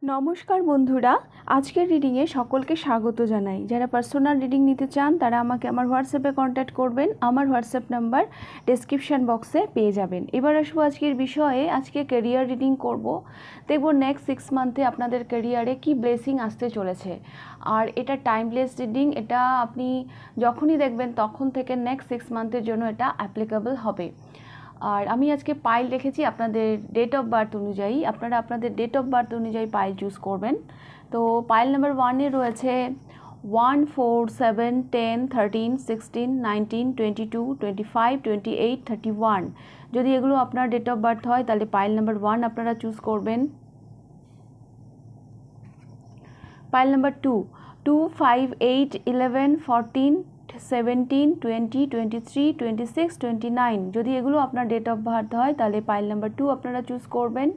নমস্কার বন্ধুরা, আজকের রিডিংয়ে সকলকে স্বাগত জানাই। যারা পার্সোনাল রিডিং নিতে চান তারা আমাকে আমার হোয়াটসঅ্যাপে কন্ট্যাক্ট করবেন। আমার হোয়াটসঅ্যাপ নাম্বার ডেসক্রিপশান বক্সে পেয়ে যাবেন। এবার আসবো আজকের বিষয়ে। আজকে ক্যারিয়ার রিডিং করব। দেখব নেক্সট 6 মান্থে আপনাদের ক্যারিয়ারে কি ব্লেসিং আসতে চলেছে। আর এটা টাইমলেস রিডিং, এটা আপনি যখনই দেখবেন তখন থেকে নেক্সট 6 মান্থের জন্য এটা অ্যাপ্লিকেবল হবে। আর আমি আজকে পাইল রেখেছি আপনাদের ডেট অফ বার্থ অনুযায়ী। আপনারা আপনাদের ডেট অফ বার্থ অনুযায়ী পাইল চুজ করবেন। তো পাইল নাম্বার 1-এ রয়েছে 1, 4, 7, 10, 13, 16, 19, 22, 25, 28, 31। যদি এগুলো আপনার ডেট অফ বার্থ হয় তাহলে পাইল নাম্বার 1 আপনারা চুজ করবেন। Pile number 2, 2, 5, 8, 11, 14, 17, 20, 23, 26, 29। যদি এগুলো আপনার ডেট অফ বার্থ হয় তাহলে পাইল নাম্বার 2 আপনারা চুজ করবেন।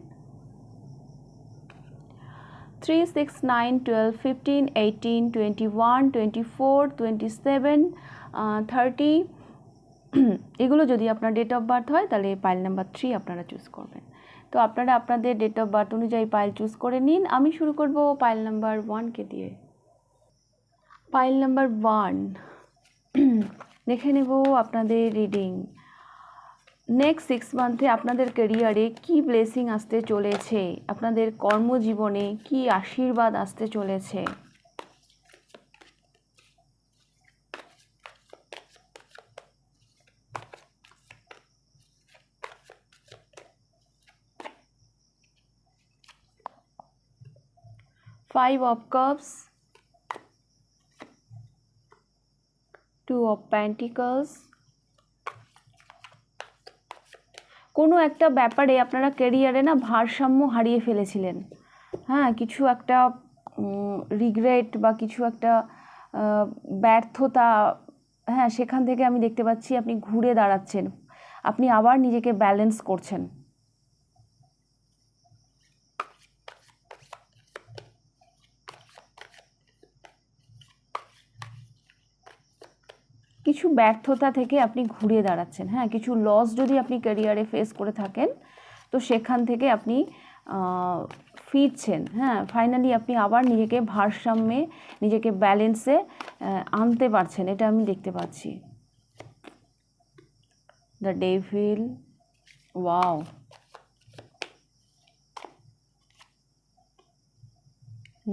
3, 6, 9, 12, 15, 18, 21, 24, 27, 30। এগুলো যদি আপনার ডেট অফ বার্থ হয় তাহলে পাইল নাম্বার 3 আপনারা চুজ করবেন। তো আপনারা আপনাদের ডেট অফ বার্থ অনুযায়ী পাইল চুজ করে নিন। আমি শুরু করব পাইল নাম্বার 1কে দিয়ে। পাইল নাম্বার 1, দেখে নেব আপনাদের রিডিং। নেক্সট 6 মান্থে আপনাদের ক্যারিয়ারে কি ব্লেসিং আসতে চলেছে, আপনাদের কর্মজীবনে কি আশীর্বাদ আসতে চলেছে। Five of Cups, 2 of Pentacles। কোনো একটা ব্যাপারে আপনারা ক্যারিয়ারে না ভারসাম্য হারিয়ে ফেলেছিলেন। হ্যাঁ, কিছু একটা রিগ্রেট বা কিছু একটা ব্যর্থতা, হ্যাঁ, সেখান থেকে আমি দেখতে পাচ্ছি আপনি ঘুরে দাঁড়াচ্ছেন, আপনি আবার নিজেকে ব্যালেন্স করছেন। কিছু ব্যর্থতা থেকে আপনি ঘুরে দাঁড়াচ্ছেন। হ্যাঁ, কিছু লস যদি আপনি ক্যারিয়ারে ফেস করে থাকেন তো সেখান থেকে আপনি ফিরছেন। হ্যাঁ, ফাইনালি আপনি আবার নিজেকে ভারসাম্যে, নিজেকে ব্যালেন্সে আনতে পারছেন, এটা আমি দেখতে পাচ্ছি। The devil, wow,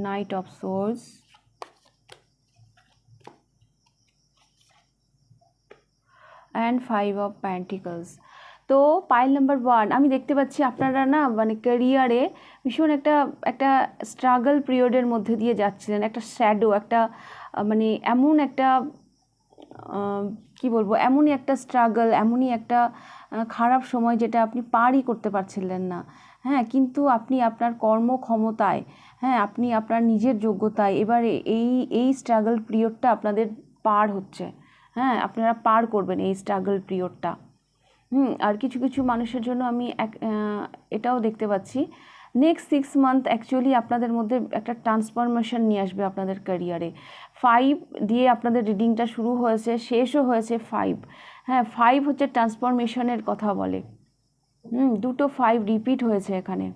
night of swords, and 5 of pentacles. তো পাইল নাম্বার 1 আমি দেখতে পাচ্ছি আপনারা না মানে ক্যারিয়ারে ভীষণ একটা স্ট্রাগল পিরিয়ডের মধ্যে দিয়ে যাচ্ছিলেন, একটা শ্যাডো, একটা মানে এমন একটা কি বলবো, এমনই একটা স্ট্রাগল, এমনই একটা খারাপ সময় যেটা আপনি পারই করতে পারছিলেন না। হ্যাঁ, কিন্তু আপনি আপনার কর্মক্ষমতায়, হ্যাঁ, আপনি আপনার নিজের যোগ্যতায় এবারে এই স্ট্রাগল পিরিয়ডটা আপনাদের পার হচ্ছে। হ্যাঁ, আপনারা পার করবেন এই স্ট্রাগল পিরিয়ডটা। আর কিছু কিছু মানুষের জন্য আমি এটাও দেখতে পাচ্ছি নেক্সট 6 মান্থ অ্যাকচুয়ালি আপনাদের মধ্যে একটা ট্রান্সফরমেশন নিয়ে আসবে আপনাদের ক্যারিয়ারে। 5 দিয়ে আপনাদের রিডিংটা শুরু হয়েছে, শেষও হয়েছে 5। হ্যাঁ, 5 হচ্ছে ট্রান্সফরমেশনের কথা বলে। দুটো 5 রিপিট হয়েছে এখানে।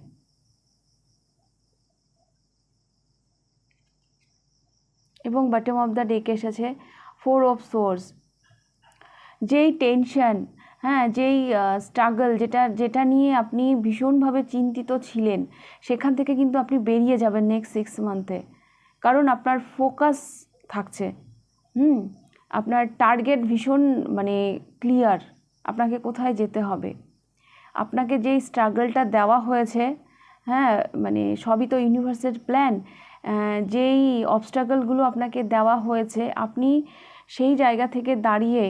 এবং বটম অফ দ্য ডেকে এসেছে 4 অফ সোর্স। যেই টেনশন, হ্যাঁ, যেই স্ট্রাগল, যেটা নিয়ে আপনি ভীষণভাবে চিন্তিত ছিলেন, সেখান থেকে কিন্তু আপনি বেরিয়ে যাবেন নেক্সট 6 মান্থে। কারণ আপনার ফোকাস থাকছে। আপনার টার্গেট ভীষণ মানে ক্লিয়ার, আপনাকে কোথায় যেতে হবে। আপনাকে যেই স্ট্রাগলটা দেওয়া হয়েছে, হ্যাঁ, মানে সবই তো ইউনিভার্সের প্ল্যান। যেই অবস্ট্রাগলগুলো আপনাকে দেওয়া হয়েছে, আপনি সেই জায়গা থেকে দাঁড়িয়ে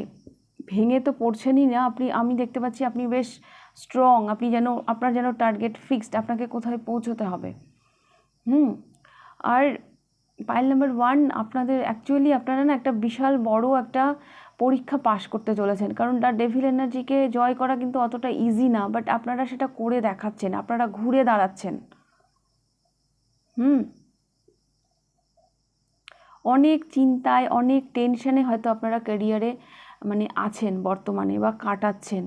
ভেঙে তো পড়ছেনই না, আমি দেখতে পাচ্ছি আপনি বেশ স্ট্রং। আপনি আপনার যেন টার্গেট ফিক্সড, আপনাকে কোথায় পৌঁছতে হবে। আর পাইল নাম্বার 1 আপনাদের অ্যাকচুয়ালি আপনারা না একটা বিশাল বড় একটা পরীক্ষা পাশ করতে চলেছেন। কারণ দ্য ডেভিল এনার্জিকে জয় করা কিন্তু অতটা ইজি না, বাট আপনারা সেটা করে দেখাচ্ছেন, আপনারা ঘুরে দাঁড়াচ্ছেন। অনেক চিন্তায়, অনেক টেনশনে হয়তো আপনারা ক্যারিয়ারে মানে আছেন বর্তমানে, বা কাটাচ্ছেন।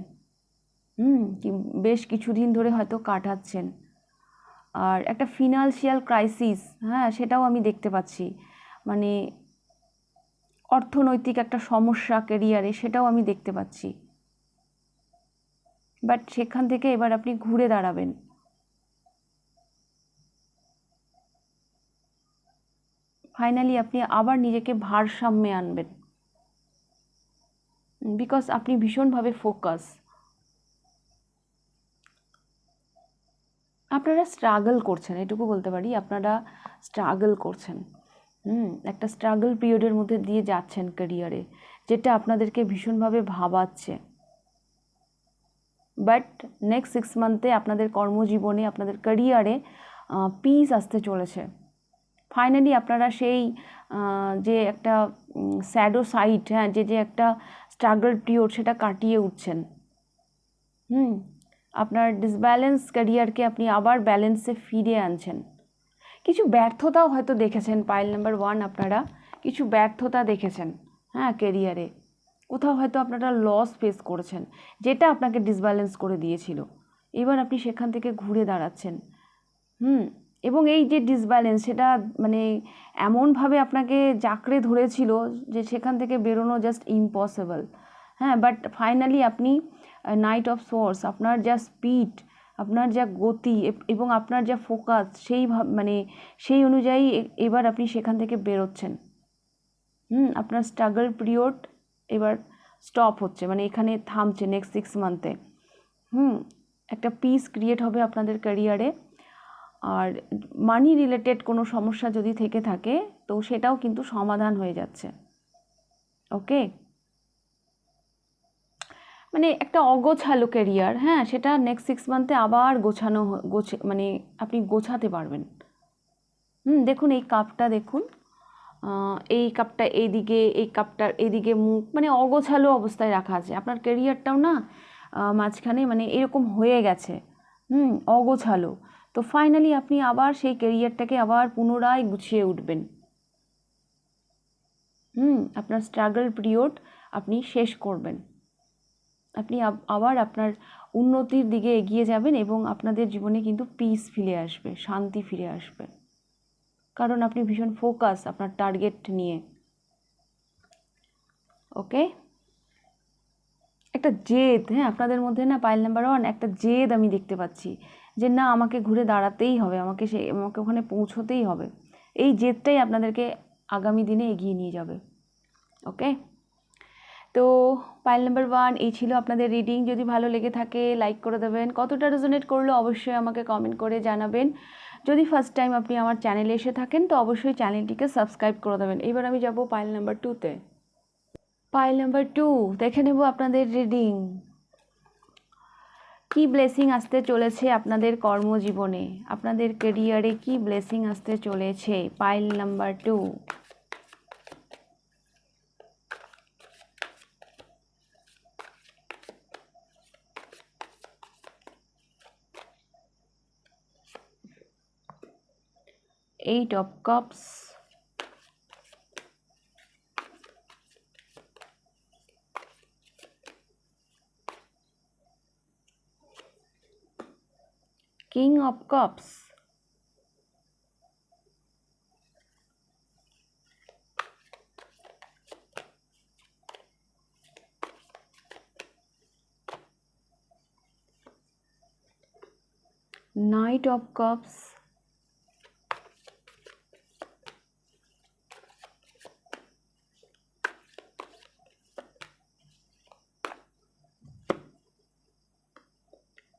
বেশ কিছুদিন ধরে হয়তো কাটাচ্ছেন। আর একটা ফিনান্সিয়াল ক্রাইসিস, হ্যাঁ সেটাও আমি দেখতে পাচ্ছি, মানে অর্থনৈতিক একটা সমস্যা ক্যারিয়ারে, সেটাও আমি দেখতে পাচ্ছি। বাট সেখান থেকে এবার আপনি ঘুরে দাঁড়াবেন। ফাইনালি আপনি আবার নিজেকে ভারসাম্যে আনবেন, বিকজ আপনি ভীষণভাবে ফোকাস। আপনারা স্ট্রাগল করছেন, এটুকু বলতে পারি, আপনারা স্ট্রাগল করছেন। একটা স্ট্রাগল পিরিয়ডের মধ্যে দিয়ে যাচ্ছেন ক্যারিয়ারে, যেটা আপনাদেরকে ভীষণভাবে ভাবাচ্ছে। বাট নেক্সট 6 মান্থে আপনাদের কর্মজীবনে, আপনাদের ক্যারিয়ারে পিস আসতে চলেছে। ফাইনালি আপনারা সেই যে একটা স্যাডো সাইড, হ্যাঁ যে একটা স্ট্রাগল পিরিয়ড, সেটা কাটিয়ে উঠছেন। আপনার ডিসব্যালেন্স ক্যারিয়ারকে আপনি আবার ব্যালেন্সে ফিরে আনছেন। কিছু ব্যর্থতাও হয়তো দেখেছেন পাইল নাম্বার 1, আপনারা কিছু ব্যর্থতা দেখেছেন, হ্যাঁ ক্যারিয়ারে কোথাও হয়তো আপনারা লস ফেস করেছেন, যেটা আপনাকে ডিসব্যালেন্স করে দিয়েছিল। এবার আপনি সেখান থেকে ঘুরে দাঁড়াচ্ছেন। এবং এই যে ডিসব্যালেন্স, সেটা মানে এমনভাবে আপনাকে জাঁকড়ে ধরেছিল যে সেখান থেকে বেরোনো জাস্ট ইম্পসিবল। হ্যাঁ, বাট ফাইনালি আপনি নাইট অফ সোর্স, আপনার যা স্পিড, আপনার যা গতি এবং আপনার যা ফোকাস, সেই অনুযায়ী এবার আপনি সেখান থেকে বেরোচ্ছেন। আপনার স্ট্রাগল পিরিয়ড এবার স্টপ হচ্ছে, মানে এখানে থামছে নেক্সট 6 মান্থে। একটা পিস ক্রিয়েট হবে আপনাদের ক্যারিয়ারে। আর মানি রিলেটেড কোনো সমস্যা যদি থেকে থাকে, তো সেটাও কিন্তু সমাধান হয়ে যাচ্ছে। ওকে, মানে একটা অগোছালো ক্যারিয়ার, হ্যাঁ সেটা নেক্সট 6 মান্থে আবার মানে আপনি গোছাতে পারবেন। দেখুন এই কাপটা, দেখুন এই কাপটা এইদিকে, এই কাপটার এইদিকে মুখ, মানে অগোছালো অবস্থায় রাখা আছে। আপনার ক্যারিয়ারটাও না মাঝখানে মানে এরকম হয়ে গেছে, অগোছালো। তো ফাইনালি আপনি আবার সেই ক্যারিয়ারটাকে আবার পুনরায় গুছিয়ে উঠবেন। আপনার স্ট্রাগল পিরিয়ড আপনি শেষ করবেন, আপনি আবার আপনার উন্নতির দিকে এগিয়ে যাবেন এবং আপনাদের জীবনে কিন্তু পিস ফিরে আসবে, শান্তি ফিরে আসবে, কারণ আপনি ভীষণ ফোকাস আপনার টার্গেট নিয়ে। ওকে, একটা জেদ, হ্যাঁ আপনাদের মধ্যে না পাইল নাম্বার 1 একটা জেদ আমি দেখতে পাচ্ছি, যে না আমাকে ঘুরে দাঁড়াতেই হবে, আমাকে ওখানে পৌঁছতেই হবে। এই জেদটাই আপনাদেরকে আগামী দিনে এগিয়ে নিয়ে যাবে। ওকে, তো পাইল নাম্বার 1 এই ছিল আপনাদের রিডিং। যদি ভালো লেগে থাকে লাইক করে দেবেন, কতটা রেজোনেট করলো অবশ্যই আমাকে কমেন্ট করে জানাবেন। যদি ফার্স্ট টাইম আপনি আমার চ্যানেলে এসে থাকেন তো অবশ্যই চ্যানেলটিকে সাবস্ক্রাইব করে দেবেন। এবার আমি যাব পাইল নাম্বার 2তে। পাইল নাম্বার 2 দেখে নেব আপনাদের রিডিং, কি ব্লেসিং আসতে চলেছে আপনাদের কর্মজীবনে, আপনাদের ক্যারিয়ারে কি ব্লেসিং আসতে চলেছে। Pile number 2, Eight of Cups, King of Cups, Knight of Cups,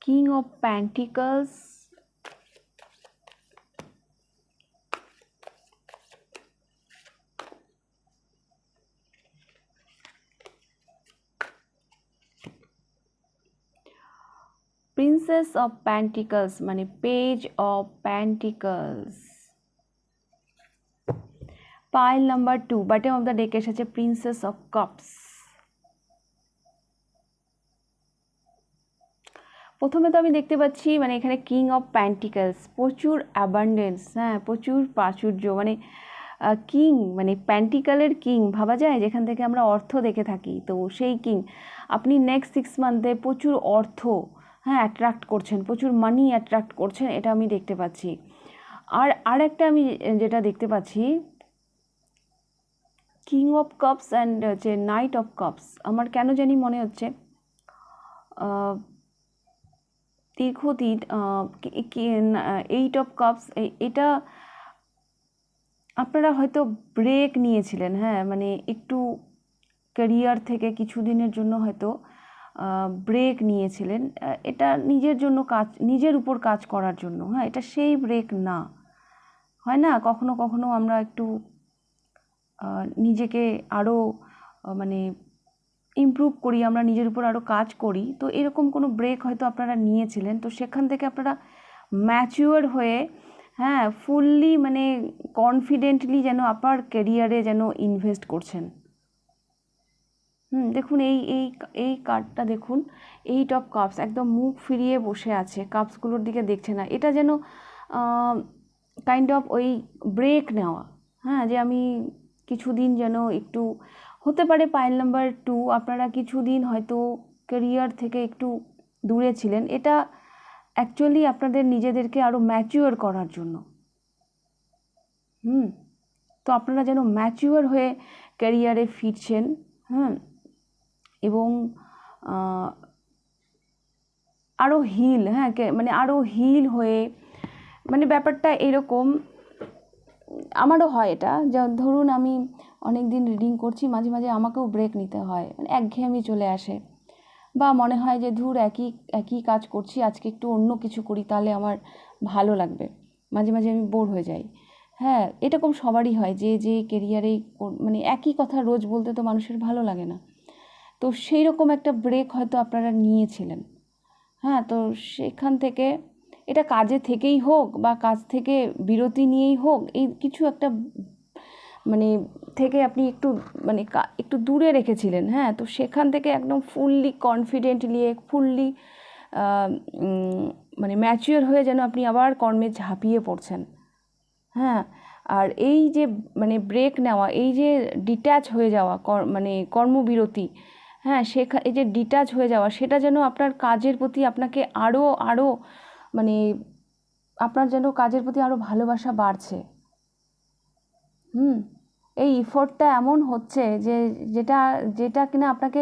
King of Pentacles, Princess of Pentacles, মানে Page of Pentacles। Pile number 2 bottom of the deck এসেছে প্রিন্সেস অফ কাপস। প্রথমে তো আমি দেখতে পাচ্ছি মানে এখানে কিং অফ প্যান্টিকলস, প্রচুর অ্যাবান্ডেন্স, হ্যাঁ প্রচুর প্রাচুর্য, মানে কিং মানে প্যান্টিকালের কিং ভাবা যায়, যেখান থেকে আমরা অর্থ দেখে থাকি, তো সেই কিং আপনি নেক্সট 6 মান্থে প্রচুর অর্থ, হ্যাঁ অ্যাট্রাক্ট করছেন, প্রচুর মানি অ্যাট্রাক্ট করছেন, এটা আমি দেখতে পাচ্ছি। আর একটা আমি যেটা দেখতে পাচ্ছি, কিং অফ কাপস অ্যান্ড যে নাইট অফ কাপস, আমার কেন জানি মনে হচ্ছে দীর্ঘদিন 8 অফ কাপস, এটা আপনারা হয়তো ব্রেক নিয়েছিলেন, হ্যাঁ মানে একটু ক্যারিয়ার থেকে কিছুদিনের জন্য হয়তো ব্রেক নিয়েছিলেন, এটা নিজের জন্য কাজ, নিজের উপর কাজ করার জন্য। হ্যাঁ এটা সেই ব্রেক না, হয় না কখনো কখনো আমরা একটু নিজেকে আরও মানে ইমপ্রুভ করি, আমরা নিজের উপর আরও কাজ করি, তো এরকম কোনো ব্রেক হয়তো আপনারা নিয়েছিলেন, তো সেখান থেকে আপনারা ম্যাচিওর হয়ে, হ্যাঁ ফুললি মানে কনফিডেন্টলি যেন আপনার ক্যারিয়ারে যেন ইনভেস্ট করছেন। দেখুন এই এই এই কার্ডটা দেখুন, 8 অফ কাপস, একদম মুখ ফিরিয়ে বসে আছে, কাপসগুলোর দিকে দেখছে না, এটা যেন কাইন্ড অফ ওই ব্রেক নেওয়া, হ্যাঁ যে আমি কিছুদিন যেন একটু, হতে পারে পাইল নাম্বার 2 আপনারা কিছুদিন হয়তো ক্যারিয়ার থেকে একটু দূরে ছিলেন, এটা অ্যাকচুয়ালি আপনাদের নিজেদেরকে আরও ম্যাচিওর করার জন্য। তো আপনারা যেন ম্যাচিওর হয়ে ক্যারিয়ারে ফিরছেন, এবং আরও হিল, হ্যাঁ মানে আরও হিল হয়ে, মানে ব্যাপারটা এরকম আমারও হয় এটা, যা ধরুন আমি অনেক দিন রিডিং করছি, মাঝে মাঝে আমাকেও ব্রেক নিতে হয়, মানে একঘেয়েমি চলে আসে, বা মনে হয় যে ধুর একই একই কাজ করছি, আজকে একটু অন্য কিছু করি তাহলে আমার ভালো লাগবে, মাঝে মাঝে আমি বোর হয়ে যাই। হ্যাঁ এরকম সবারই হয়, যে যে ক্যারিয়ারেই মানে একই কথা রোজ বলতে তো মানুষের ভালো লাগে না, তো সেই রকম একটা ব্রেক হয়তো আপনারা নিয়েছিলেন। হ্যাঁ তো সেখান থেকে, এটা কাজে থেকেই হোক বা কাজ থেকে বিরতি নিয়েই হোক, এই কিছু একটা মানে থেকে আপনি একটু মানে একটু দূরে রেখেছিলেন, হ্যাঁ তো সেখান থেকে একদম ফুললি কনফিডেন্টলি, ফুললি মানে ম্যাচিওর হয়ে যেন আপনি আবার কর্মে ঝাঁপিয়ে পড়ছেন। হ্যাঁ আর এই যে মানে ব্রেক নেওয়া, এই যে ডিট্যাচ হয়ে যাওয়া, মানে কর্মবিরতি, হ্যাঁ এই যে ডিট্যাচ হয়ে যাওয়া, সেটা যেন আপনার কাজের প্রতি আপনাকে আরও আরও মানে আপনার যেন কাজের প্রতি আরও ভালোবাসা বাড়ছে। এই ইফোর্টটা এমন হচ্ছে যে যেটা যেটা কিনা আপনাকে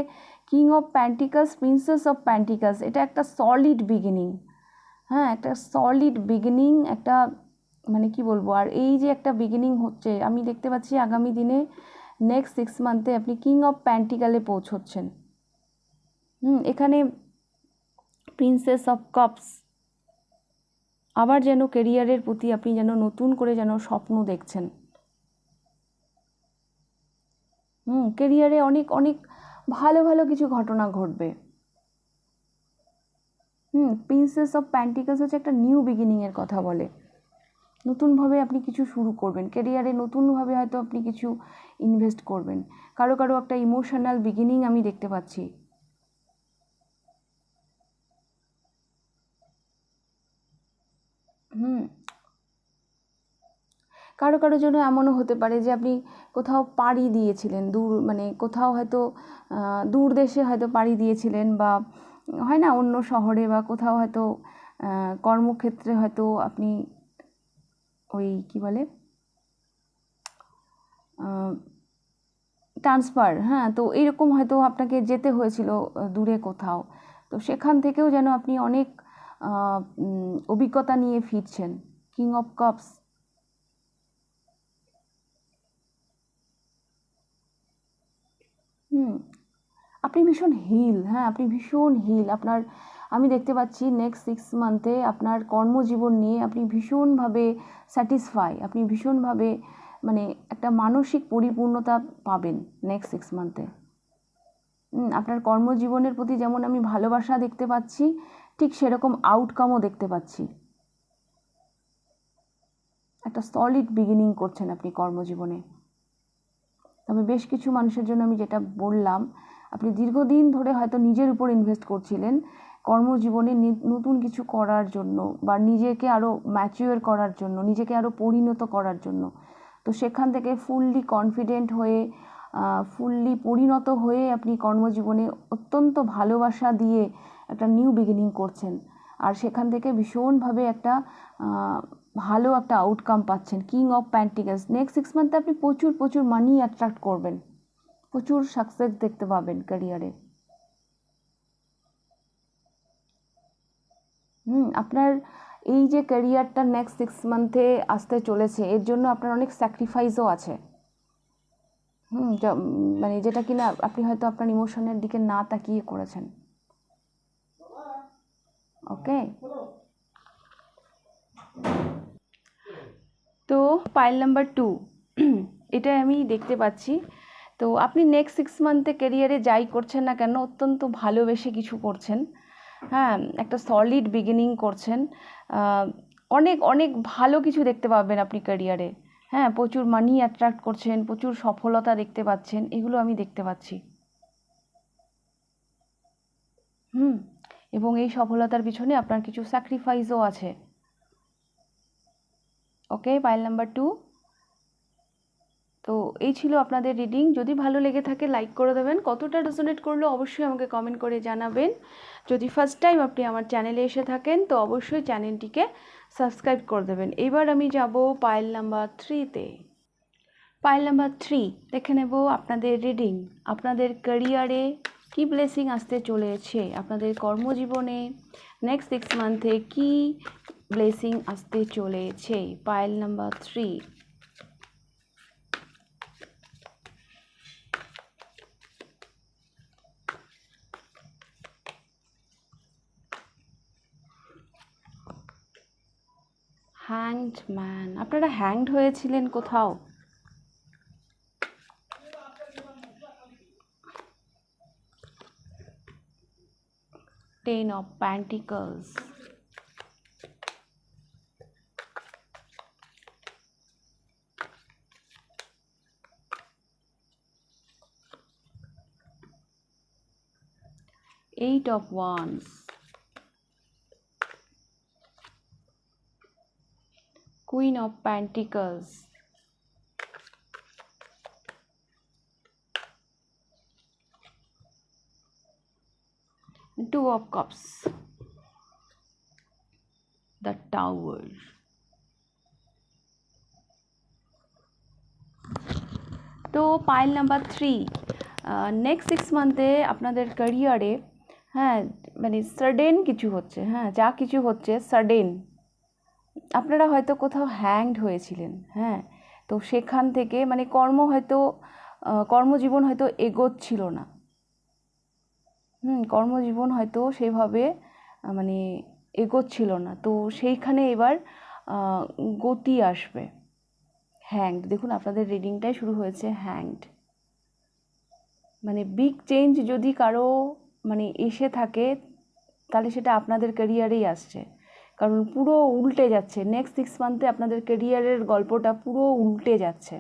কিং অফ প্যান্টিকালস, প্রিন্সেস অফ প্যান্টিকালস, এটা একটা সলিড বিগিনিং, হ্যাঁ একটা সলিড বিগিনিং, একটা মানে কি বলবো, আর এই যে একটা বিগিনিং হচ্ছে, আমি দেখতে পাচ্ছি আগামী দিনে নেক্সট 6 মান্থে আপনি কিং অফ প্যান্টিকালে পৌঁছচ্ছেন। এখানে প্রিন্সেস অফ কাপস, আবার যেন ক্যারিয়ারের প্রতি আপনি যেন নতুন করে যেন স্বপ্ন দেখছেন। ক্যারিয়ারে অনেক অনেক ভালো ভালো কিছু ঘটনা ঘটবে। প্রিন্সেস অফ প্যান্টিকালস হচ্ছে একটা নিউ বিগিনিংয়ের কথা বলে, নতুনভাবে আপনি কিছু শুরু করবেন, ক্যারিয়ারে নতুনভাবে হয়তো আপনি কিছু ইনভেস্ট করবেন, কারো কারো একটা ইমোশনাল বিগিনিং আমি দেখতে পাচ্ছি। কারো কারো জন্য এমনও হতে পারে যে আপনি কোথাও পাড়ি দিয়েছিলেন, দূর মানে কোথাও হয়তো দূর দেশে হয়তো পাড়ি দিয়েছিলেন, বা হয় না অন্য শহরে, বা কোথাও হয়তো কর্মক্ষেত্রে হয়তো আপনি ওই কি বলে ট্রান্সফার, হ্যাঁ তো এরকম হয়তো আপনাকে যেতে হয়েছিল দূরে কোথাও, তো সেখান থেকেও যেন আপনি অনেক অভিজ্ঞতা নিয়ে ফিরছেন। কিং অফ কাপস, আপনি ভীষণ হিল, হ্যাঁ আপনি ভীষণ হিল, আপনার আমি দেখতে পাচ্ছি নেক্সট 6 মান্থে আপনার কর্মজীবন নিয়ে আপনি ভীষণভাবে স্যাটিসফাই, আপনি ভীষণভাবে মানে একটা মানসিক পরিপূর্ণতা পাবেন নেক্সট 6 মান্থে। আপনার কর্মজীবনের প্রতি যেমন আমি ভালোবাসা দেখতে পাচ্ছি, ঠিক সেরকম আউটকামও দেখতে পাচ্ছি, একটা সলিড বিগিনিং করছেন আপনি কর্মজীবনে। তবে বেশ কিছু মানুষের জন্য আমি যেটা বললাম, আপনি দীর্ঘদিন ধরে হয়তো নিজের উপর ইনভেস্ট করছিলেন কর্মজীবনে নতুন কিছু করার জন্য, বা নিজেকে আরও ম্যাচিওর করার জন্য, নিজেকে আরও পরিণত করার জন্য, তো সেখান থেকে ফুললি কনফিডেন্ট হয়ে, ফুললি পরিণত হয়ে আপনি কর্মজীবনে অত্যন্ত ভালোবাসা দিয়ে একটা নিউ বিগিনিং করছেন, আর সেখান থেকে ভীষণভাবে একটা ভালো একটা আউটকাম পাচ্ছেন। কিং অফ প্যান্টিকলস, নেক্সট 6 মান্থে আপনি প্রচুর প্রচুর মানি অ্যাট্রাক্ট করবেন, প্রচুর সাকসেস দেখতে পাবেন ক্যারিয়ারে। আপনার এই যে ক্যারিয়ারটা নেক্সট 6 মান্থে আসতে চলেছে, এর জন্য আপনার অনেক স্যাক্রিফাইসও আছে। মানে যেটা কিনা আপনি হয়তো আপনার ইমোশনের দিকে না তাকিয়ে করেছেন। ওকে, তো পাইল নাম্বার 2, এটাই আমি দেখতে পাচ্ছি। তো আপনি নেক্সট 6 মান্থে ক্যারিয়ারে যাই করছেন না কেন, অত্যন্ত ভালোবেসে কিছু করছেন। হ্যাঁ, একটা সলিড বিগিনিং করছেন, অনেক অনেক ভালো কিছু দেখতে পাবেন আপনি ক্যারিয়ারে। হ্যাঁ, প্রচুর মানি অ্যাট্রাক্ট করছেন, প্রচুর সফলতা দেখতে পাচ্ছেন, এগুলো আমি দেখতে পাচ্ছি। এবং এই সফলতার পিছনে আপনার কিছু স্যাক্রিফাইসও আছে। ওকে, পাইল নাম্বার 2। তো এই ছিল আপনাদের রিডিং। যদি ভালো লেগে থাকে লাইক করে দেবেন, কতটা রেজোনেট করলো অবশ্যই আমাকে কমেন্ট করে জানাবেন। যদি ফার্স্ট টাইম আপনি আমার চ্যানেলে এসে থাকেন তো অবশ্যই চ্যানেলটিকে সাবস্ক্রাইব করে দেবেন। এবার আমি যাব পাইল নাম্বার 3-তে। পাইল নাম্বার 3 দেখে নেব আপনাদের রিডিং। আপনাদের ক্যারিয়ারে কি ব্লেসিং আসতে চলেছে, আপনাদের কর্মজীবনে নেক্সট 6 মান্থে কি ব্লেসিং আসতে চলেছে। Pile number 3। হ্যাংড ম্যান, আপনারা হ্যাংড হয়েছিলেন কোথাও। Ten of pentacles, eight of wands, queen of pentacles, two of cups, the tower. তো পাইল নাম্বার 3, নেক্সট 6 মান্থে আপনাদের ক্যারিয়ারে হ্যাঁ মানে সাডেন কিছু হচ্ছে। হ্যাঁ, যা কিছু হচ্ছে সাডেন। আপনারা হয়তো কোথাও হ্যাংড হয়েছিলেন। হ্যাঁ, তো সেখান থেকে মানে কর্মজীবন হয়তো এগোচ্ছিল না। কর্মজীবন হয়তো সেভাবে মানে এগোচ্ছিল না, তো সেইখানে এবার গতি আসবে। হ্যাংড, দেখুন আপনাদের রিডিংটাই শুরু হয়েছে হ্যাংড। মানে বিগ চেঞ্জ যদি কারো মানে এসে থাকে তাহলে সেটা আপনাদের ক্যারিয়ারেই আসছে, কারণ পুরো উল্টে যাচ্ছে। নেক্সট 6 মান্থে আপনাদের ক্যারিয়ারের গল্পটা পুরো উল্টে যাচ্ছে।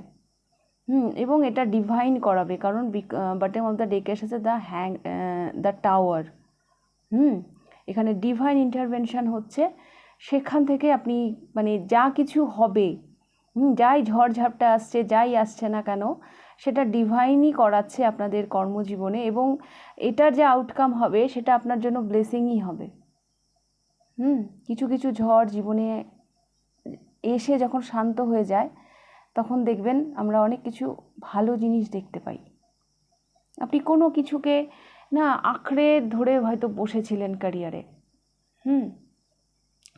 এবং এটা ডিভাইন করাবে, কারণ বটম অফ দ্য ডেক এসেছে দ্য টাওয়ার। এখানে ডিভাইন ইন্টারভেনশন হচ্ছে। সেখান থেকে আপনি মানে যা কিছু হবে, যাই ঝড়ঝাপটা আসছে, যাই আসছে না কেন, সেটা ডিভাইনই করাচ্ছে আপনাদের কর্মজীবনে, এবং এটার যে আউটকাম হবে সেটা আপনার জন্য ব্লেসিংই হবে। কিছু কিছু ঝড় জীবনে এসে যখন শান্ত হয়ে যায় তখন দেখবেন আমরা অনেক কিছু ভালো জিনিস দেখতে পাই। আপনি কোনো কিছুকে না আঁকড়ে ধরে হয়তো বসেছিলেন ক্যারিয়ারে,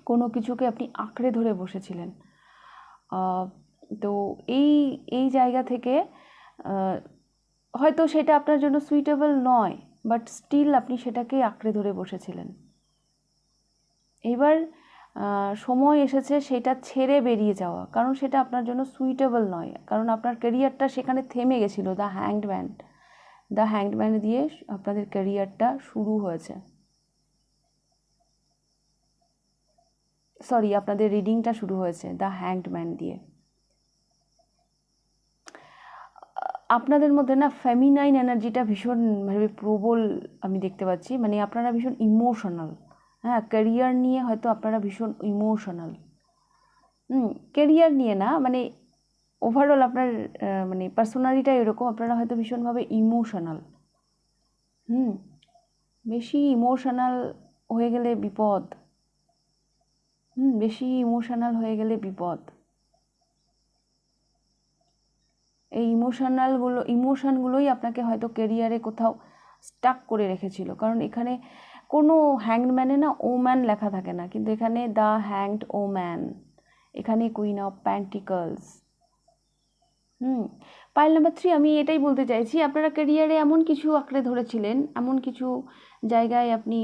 কোনো কিছুকে আপনি আঁকড়ে ধরে বসেছিলেন। তো এই জায়গা থেকে হয়তো সেটা আপনার জন্য সুইটেবল নয়, বাট স্টিল আপনি সেটাকে আঁকড়ে ধরে বসেছিলেন। এবার সময় এসেছে সেটা ছেড়ে বেরিয়ে যাওয়া, কারণ সেটা আপনার জন্য সুইটেবল নয়, কারণ আপনার ক্যারিয়ারটা সেখানে থেমে গেছিলো। দ্য হ্যাংডম্যান দিয়ে আপনাদের ক্যারিয়ারটা শুরু হয়েছে, সরি আপনাদের রিডিংটা শুরু হয়েছে দ্য হ্যাংডম্যান দিয়ে। আপনাদের মধ্যে না ফেমিনাইন এনার্জিটা ভীষণভাবে প্রবল আমি দেখতে পাচ্ছি। মানে আপনারা ভীষণ ইমোশনাল। হ্যাঁ, ক্যারিয়ার নিয়ে হয়তো আপনারা ভীষণ ইমোশনাল। ক্যারিয়ার নিয়ে না, মানে ওভারঅল আপনার মানে পার্সোনালিটা এরকম, আপনারা হয়তো ভীষণভাবে ইমোশনাল। বেশি ইমোশনাল হয়ে গেলে বিপদ। বেশি ইমোশনাল হয়ে গেলে বিপদ। এই ইমোশনগুলোই আপনাকে হয়তো কেরিয়ারে কোথাও স্টাক করে রেখেছিল। কারণ এখানে কোনো হ্যাংড ম্যানে না ওম্যান লেখা থাকে না, কিন্তু এখানে দ্য হ্যাংড ওম্যান, এখানে queen of pentacles. Pile number 3, আমি এটাই বলতে চাইছি, আপনারা ক্যারিয়ারে এমন কিছু আঁকড়ে ধরেছিলেন, এমন কিছু জায়গায় আপনি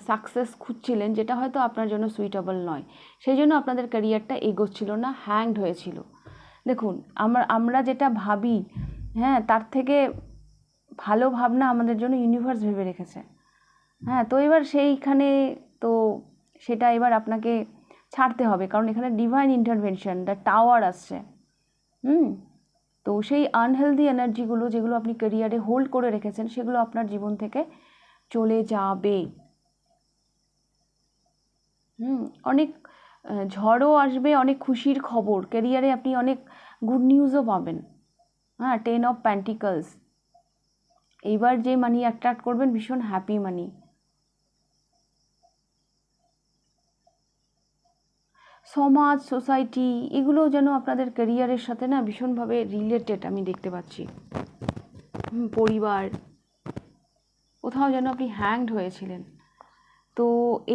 সাকসেস খুঁজছিলেন যেটা হয়তো আপনার জন্য সুইটেবল নয়, সেই জন্য আপনাদের ক্যারিয়ারটা এগোচ্ছিল না, হ্যাংড হয়েছিল। দেখুন, আমরা যেটা ভাবি, হ্যাঁ, তার থেকে ভালো ভাবনা আমাদের জন্য ইউনিভার্স ভেবে রেখেছে। হ্যাঁ, তো এবার সেইখানে তো সেটা এবার আপনাকে ছাড়তে হবে, কারণ এখানে ডিভাইন ইন্টারভেনশন, দ্য টাওয়ার আসছে। তো সেই আনহেলদি এনার্জিগুলো যেগুলো আপনি ক্যারিয়ারে হোল্ড করে রেখেছেন, সেগুলো আপনার জীবন থেকে চলে যাবে। অনেক ঝড়ও আসবে, অনেক খুশির খবর, ক্যারিয়ারে আপনি অনেক গুড নিউজও পাবেন। হ্যাঁ, 10 অফ প্যান্টিকলস, এইবার যে মানি অ্যাট্রাক্ট করবেন ভীষণ হ্যাপি মানি। সমাজ, সোসাইটি, এগুলো যেন আপনাদের ক্যারিয়ারের সাথে না ভীষণভাবে রিলেটেড আমি দেখতে পাচ্ছি। পরিবার, কোথাও যেন আপনি হ্যাংড হয়েছিলেন। তো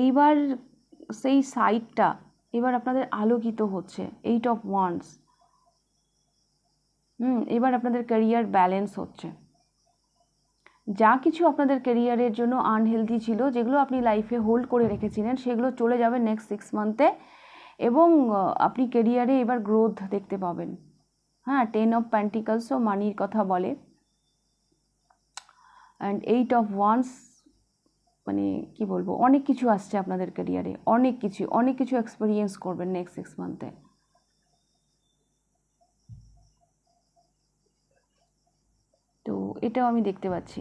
এইবার সেই সাইডটা এবার আপনাদের আলোকিত হচ্ছে, 8 অফ ওয়ান্ডস। এবার আপনাদের ক্যারিয়ার ব্যালেন্স হচ্ছে। যা কিছু আপনাদের ক্যারিয়ারের জন্য আনহেলদি ছিল, যেগুলো আপনি লাইফে হোল্ড করে রেখেছিলেন, সেগুলো চলে যাবে নেক্সট 6 মান্থে, এবং আপনি ক্যারিয়ারে এবার গ্রোথ দেখতে পাবেন। হ্যাঁ, 10 অফ প্যান্টিকলসও মানির কথা বলে, অ্যান্ড 8 অফ ওয়ান্ডস মানে কি বলবো, অনেক কিছু আসছে আপনাদের ক্যারিয়ারে, অনেক কিছু এক্সপিরিয়েন্স করবেন নেক্সট 6 মান্থে। তো এটাও আমি দেখতে পাচ্ছি।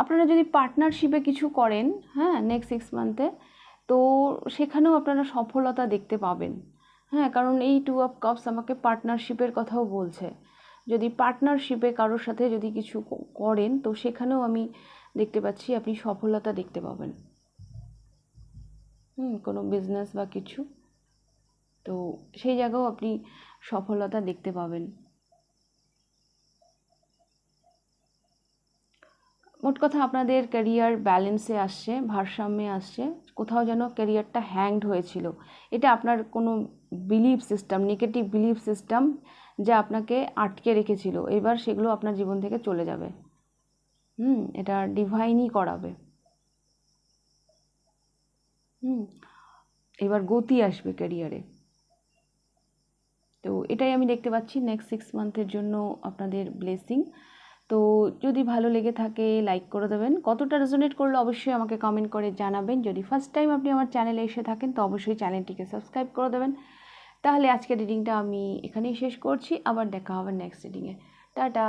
আপনারা যদি পার্টনারশিপে কিছু করেন, হ্যাঁ, নেক্সট 6 মান্থে, তো সেখানেও আপনারা সফলতা দেখতে পাবেন। হ্যাঁ, কারণ এই 2 অফ কাপস আমাকে পার্টনারশিপের কথাও বলছে। যদি পার্টনারশিপে কারোর সাথে যদি কিছু করেন, তো সেখানেও আমি দেখতে পাচ্ছি আপনি সফলতা দেখতে পাবেন। কোনো বিজনেস বা কিছু, তো সেই জায়গাও আপনি সফলতা দেখতে পাবেন। মোট কথা, আপনাদের ক্যারিয়ার ব্যালেন্সে আসছে, ভারসাম্যে আসছে। কোথাও যেন ক্যারিয়ারটা হ্যাংড হয়েছিল, এটা আপনার কোনো belief system, negative belief system যা আপনাকে আটকে রেখেছিল, এবার সেগুলো আপনার জীবন থেকে চলে যাবে। এটা ডিভাইনই করাবে। এবার গতি আসবে ক্যারিয়ারে। তো এটাই আমি দেখতে পাচ্ছি নেক্সট 6 মান্থের জন্য আপনাদের ব্লেসিং। তো যদি ভালো লেগে থাকে লাইক করে দেবেন, কতটা রেজোনেট করলে অবশ্যই আমাকে কমেন্ট করে জানাবেন। যদি ফার্স্ট টাইম আপনি আমার চ্যানেলে এসে থাকেন, তো অবশ্যই চ্যানেলটিকে সাবস্ক্রাইব করে দেবেন। তাহলে আজকের রিডিংটা আমি এখানেই শেষ করছি, আবার দেখা হবে নেক্সট রিডিংয়ে। টাটা।